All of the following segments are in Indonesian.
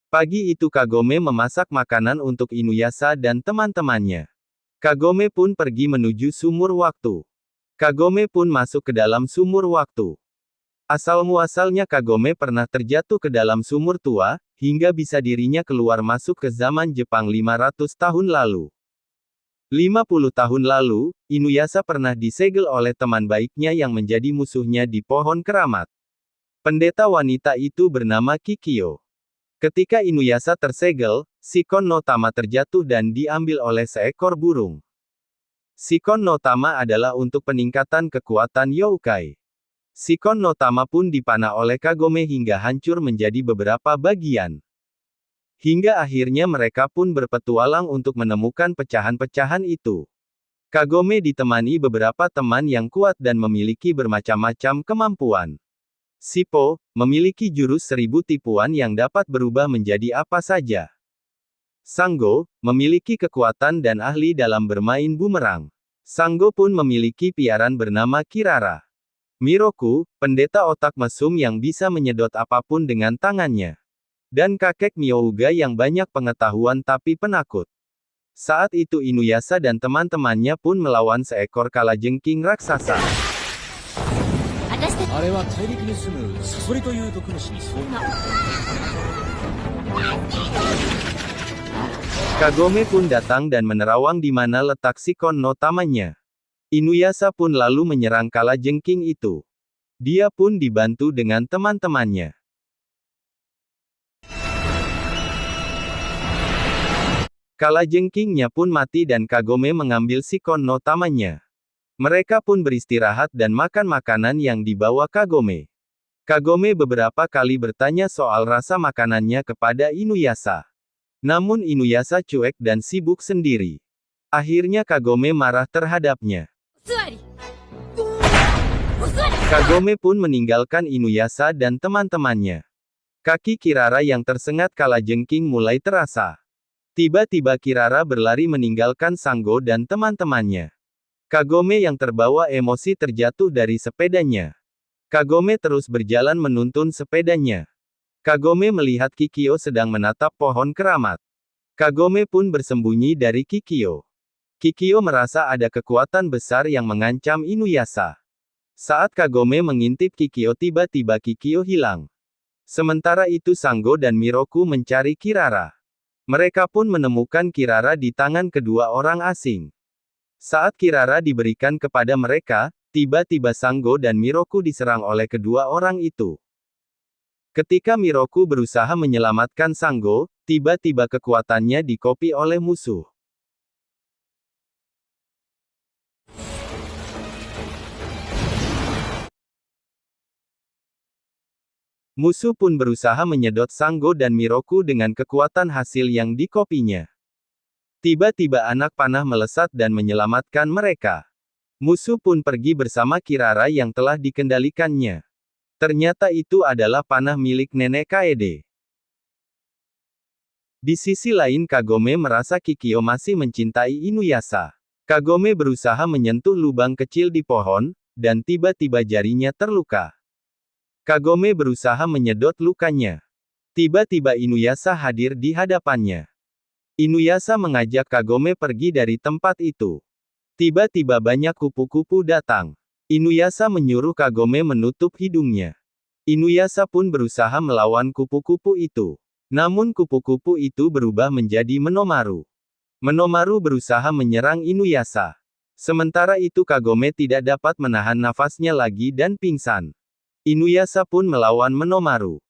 Pagi itu Kagome memasak makanan untuk Inuyasha dan teman-temannya. Kagome pun pergi menuju sumur waktu. Kagome pun masuk ke dalam sumur waktu. Asal-muasalnya Kagome pernah terjatuh ke dalam sumur tua, hingga bisa dirinya keluar masuk ke zaman Jepang 500 tahun lalu. 50 tahun lalu, Inuyasha pernah disegel oleh teman baiknya yang menjadi musuhnya di pohon keramat. Pendeta wanita itu bernama Kikyo. Ketika Inuyasha tersegel, Shikon no Tama terjatuh dan diambil oleh seekor burung. Shikon no Tama adalah untuk peningkatan kekuatan yokai. Shikon no Tama pun dipanah oleh Kagome hingga hancur menjadi beberapa bagian. Hingga akhirnya mereka pun berpetualang untuk menemukan pecahan-pecahan itu. Kagome ditemani beberapa teman yang kuat dan memiliki bermacam-macam kemampuan. Shippo memiliki jurus 1000 tipuan yang dapat berubah menjadi apa saja. Sango memiliki kekuatan dan ahli dalam bermain bumerang. Sango pun memiliki piaran bernama Kirara. Miroku, pendeta otak mesum yang bisa menyedot apapun dengan tangannya. Dan kakek Myouga yang banyak pengetahuan tapi penakut. Saat itu Inuyasha dan teman-temannya pun melawan seekor kalajengking raksasa. Kagome pun datang dan menerawang di mana letak Shikon no Tamanya. Inuyasha pun lalu menyerang kalajengking itu. Dia pun dibantu dengan teman-temannya. Kalajengkingnya pun mati dan Kagome mengambil Shikon no Tamanya. Mereka pun beristirahat dan makan makanan yang dibawa Kagome. Kagome beberapa kali bertanya soal rasa makanannya kepada Inuyasha. Namun Inuyasha cuek dan sibuk sendiri. Akhirnya Kagome marah terhadapnya. Kagome pun meninggalkan Inuyasha dan teman-temannya. Kaki Kirara yang tersengat kalajengking mulai terasa. Tiba-tiba Kirara berlari meninggalkan Sango dan teman-temannya. Kagome yang terbawa emosi terjatuh dari sepedanya. Kagome terus berjalan menuntun sepedanya. Kagome melihat Kikyo sedang menatap pohon keramat. Kagome pun bersembunyi dari Kikyo. Kikyo merasa ada kekuatan besar yang mengancam Inuyasha. Saat Kagome mengintip Kikyo, tiba-tiba Kikyo hilang. Sementara itu Sango dan Miroku mencari Kirara. Mereka pun menemukan Kirara di tangan kedua orang asing. Saat Kirara diberikan kepada mereka, tiba-tiba Sango dan Miroku diserang oleh kedua orang itu. Ketika Miroku berusaha menyelamatkan Sango, tiba-tiba kekuatannya dikopi oleh musuh. Musuh pun berusaha menyedot Sango dan Miroku dengan kekuatan hasil yang dikopinya. Tiba-tiba anak panah melesat dan menyelamatkan mereka. Musuh pun pergi bersama Kirara yang telah dikendalikannya. Ternyata itu adalah panah milik nenek Kaede. Di sisi lain Kagome merasa Kikyo masih mencintai Inuyasha. Kagome berusaha menyentuh lubang kecil di pohon, dan tiba-tiba jarinya terluka. Kagome berusaha menyedot lukanya. Tiba-tiba Inuyasha hadir di hadapannya. Inuyasha mengajak Kagome pergi dari tempat itu. Tiba-tiba banyak kupu-kupu datang. Inuyasha menyuruh Kagome menutup hidungnya. Inuyasha pun berusaha melawan kupu-kupu itu. Namun kupu-kupu itu berubah menjadi Menomaru. Menomaru berusaha menyerang Inuyasha. Sementara itu Kagome tidak dapat menahan nafasnya lagi dan pingsan. Inuyasha pun melawan Menomaru.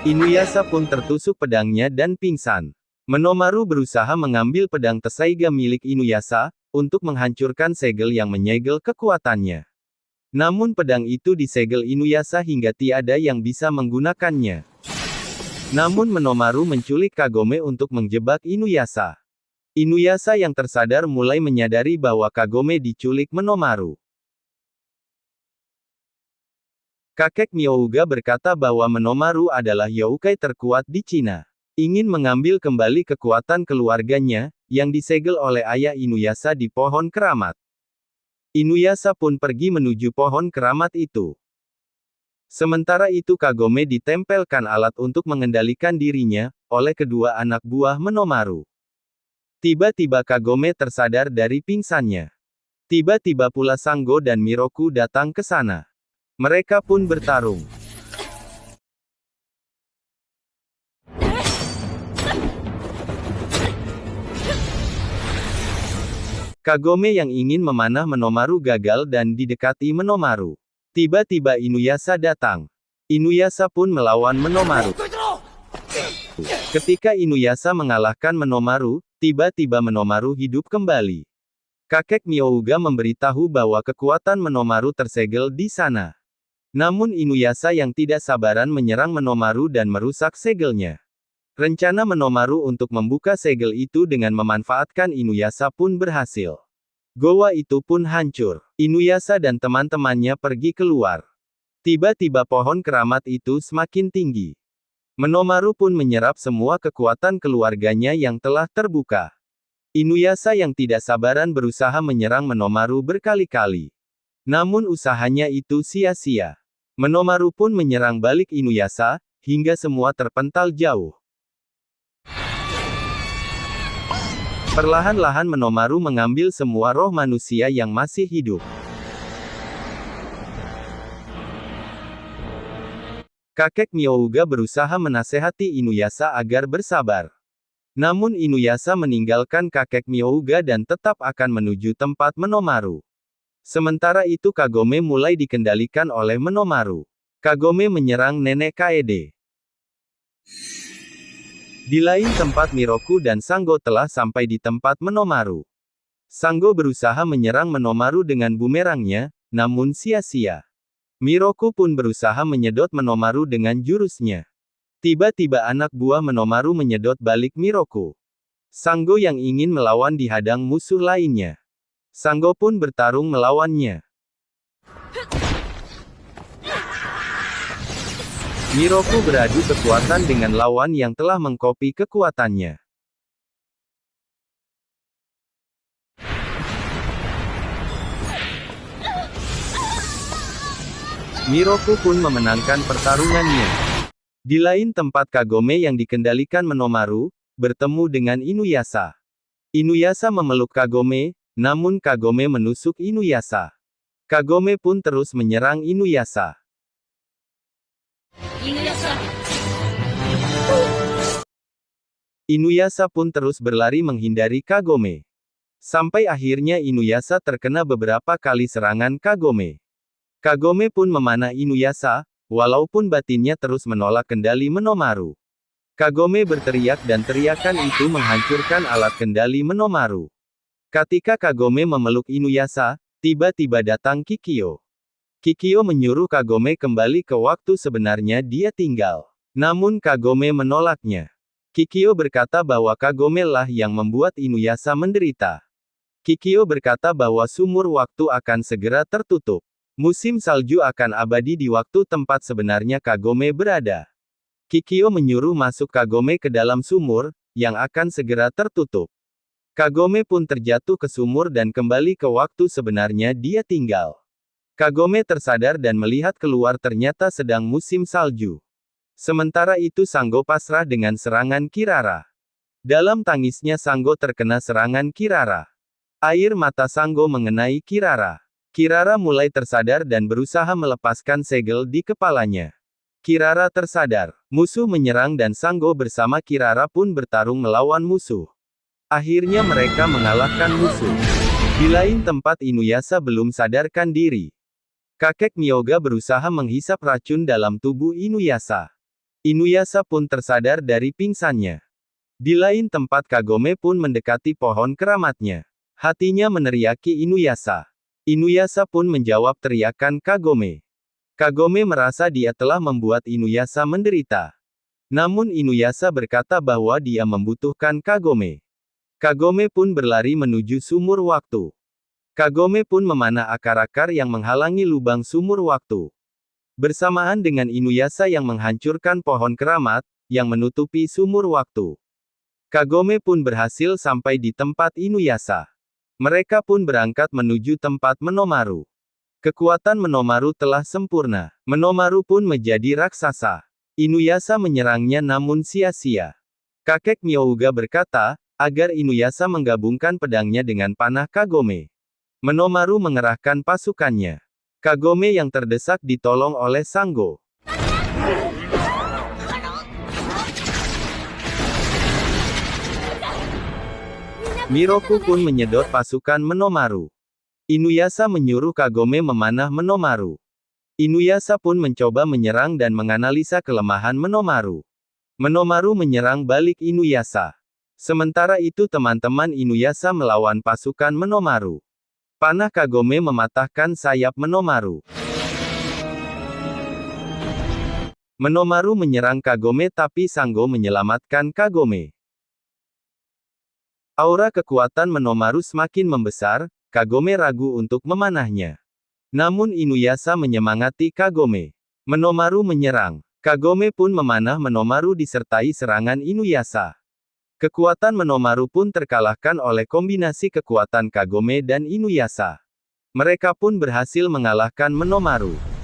Inuyasha pun tertusuk pedangnya dan pingsan. Menomaru berusaha mengambil pedang Tesaiga milik Inuyasha, untuk menghancurkan segel yang menyegel kekuatannya. Namun pedang itu disegel Inuyasha hingga tiada yang bisa menggunakannya. Namun Menomaru menculik Kagome untuk menjebak Inuyasha. Inuyasha yang tersadar mulai menyadari bahwa Kagome diculik Menomaru. Kakek Myouga berkata bahwa Menomaru adalah yokai terkuat di Cina. Ingin mengambil kembali kekuatan keluarganya, yang disegel oleh ayah Inuyasha di pohon keramat. Inuyasha pun pergi menuju pohon keramat itu. Sementara itu Kagome ditempelkan alat untuk mengendalikan dirinya, oleh kedua anak buah Menomaru. Tiba-tiba Kagome tersadar dari pingsannya. Tiba-tiba pula Sango dan Miroku datang ke sana. Mereka pun bertarung. Kagome yang ingin memanah Menomaru gagal dan didekati Menomaru. Tiba-tiba Inuyasha datang. Inuyasha pun melawan Menomaru. Ketika Inuyasha mengalahkan Menomaru, tiba-tiba Menomaru hidup kembali. Kakek Myouga memberitahu bahwa kekuatan Menomaru tersegel di sana. Namun Inuyasha yang tidak sabaran menyerang Menomaru dan merusak segelnya. Rencana Menomaru untuk membuka segel itu dengan memanfaatkan Inuyasha pun berhasil. Goa itu pun hancur. Inuyasha dan teman-temannya pergi keluar. Tiba-tiba pohon keramat itu semakin tinggi. Menomaru pun menyerap semua kekuatan keluarganya yang telah terbuka. Inuyasha yang tidak sabaran berusaha menyerang Menomaru berkali-kali. Namun usahanya itu sia-sia. Menomaru pun menyerang balik Inuyasha, hingga semua terpental jauh. Perlahan-lahan Menomaru mengambil semua roh manusia yang masih hidup. Kakek Myouga berusaha menasehati Inuyasha agar bersabar. Namun Inuyasha meninggalkan kakek Myouga dan tetap akan menuju tempat Menomaru. Sementara itu Kagome mulai dikendalikan oleh Menomaru. Kagome menyerang nenek Kaede. Di lain tempat Miroku dan Sango telah sampai di tempat Menomaru. Sango berusaha menyerang Menomaru dengan bumerangnya, namun sia-sia. Miroku pun berusaha menyedot Menomaru dengan jurusnya. Tiba-tiba anak buah Menomaru menyedot balik Miroku. Sango yang ingin melawan dihadang musuh lainnya. Sango pun bertarung melawannya. Miroku beradu kekuatan dengan lawan yang telah mengkopi kekuatannya. Miroku pun memenangkan pertarungannya. Di lain tempat Kagome yang dikendalikan Menomaru, bertemu dengan Inuyasha. Inuyasha memeluk Kagome, namun Kagome menusuk Inuyasha. Kagome pun terus menyerang Inuyasha. Inuyasha pun terus berlari menghindari Kagome. Sampai akhirnya Inuyasha terkena beberapa kali serangan Kagome. Kagome pun memanah Inuyasha, walaupun batinnya terus menolak kendali Menomaru. Kagome berteriak dan teriakan itu menghancurkan alat kendali Menomaru. Ketika Kagome memeluk Inuyasha, tiba-tiba datang Kikyo. Kikyo menyuruh Kagome kembali ke waktu sebenarnya dia tinggal. Namun Kagome menolaknya. Kikyo berkata bahwa Kagome lah yang membuat Inuyasha menderita. Kikyo berkata bahwa sumur waktu akan segera tertutup. Musim salju akan abadi di waktu tempat sebenarnya Kagome berada. Kikyo menyuruh masuk Kagome ke dalam sumur, yang akan segera tertutup. Kagome pun terjatuh ke sumur dan kembali ke waktu sebenarnya dia tinggal. Kagome tersadar dan melihat keluar ternyata sedang musim salju. Sementara itu Sango pasrah dengan serangan Kirara. Dalam tangisnya Sango terkena serangan Kirara. Air mata Sango mengenai Kirara. Kirara mulai tersadar dan berusaha melepaskan segel di kepalanya. Kirara tersadar. Musuh menyerang dan Sango bersama Kirara pun bertarung melawan musuh. Akhirnya mereka mengalahkan musuh. Di lain tempat Inuyasha belum sadarkan diri. Kakek Myouga berusaha menghisap racun dalam tubuh Inuyasha. Inuyasha pun tersadar dari pingsannya. Di lain tempat Kagome pun mendekati pohon keramatnya. Hatinya meneriaki Inuyasha. Inuyasha pun menjawab teriakan Kagome. Kagome merasa dia telah membuat Inuyasha menderita. Namun Inuyasha berkata bahwa dia membutuhkan Kagome. Kagome pun berlari menuju sumur waktu. Kagome pun memanah akar-akar yang menghalangi lubang sumur waktu. Bersamaan dengan Inuyasha yang menghancurkan pohon keramat, yang menutupi sumur waktu. Kagome pun berhasil sampai di tempat Inuyasha. Mereka pun berangkat menuju tempat Menomaru. Kekuatan Menomaru telah sempurna. Menomaru pun menjadi raksasa. Inuyasha menyerangnya namun sia-sia. Kakek Myouga berkata, agar Inuyasha menggabungkan pedangnya dengan panah Kagome. Menomaru mengerahkan pasukannya. Kagome yang terdesak ditolong oleh Sango. Miroku pun menyedot pasukan Menomaru. Inuyasha menyuruh Kagome memanah Menomaru. Inuyasha pun mencoba menyerang dan menganalisa kelemahan Menomaru. Menomaru menyerang balik Inuyasha. Sementara itu teman-teman Inuyasha melawan pasukan Menomaru. Panah Kagome mematahkan sayap Menomaru. Menomaru menyerang Kagome tapi Sango menyelamatkan Kagome. Aura kekuatan Menomaru semakin membesar, Kagome ragu untuk memanahnya. Namun Inuyasha menyemangati Kagome. Menomaru menyerang. Kagome pun memanah Menomaru disertai serangan Inuyasha. Kekuatan Menomaru pun terkalahkan oleh kombinasi kekuatan Kagome dan Inuyasha. Mereka pun berhasil mengalahkan Menomaru.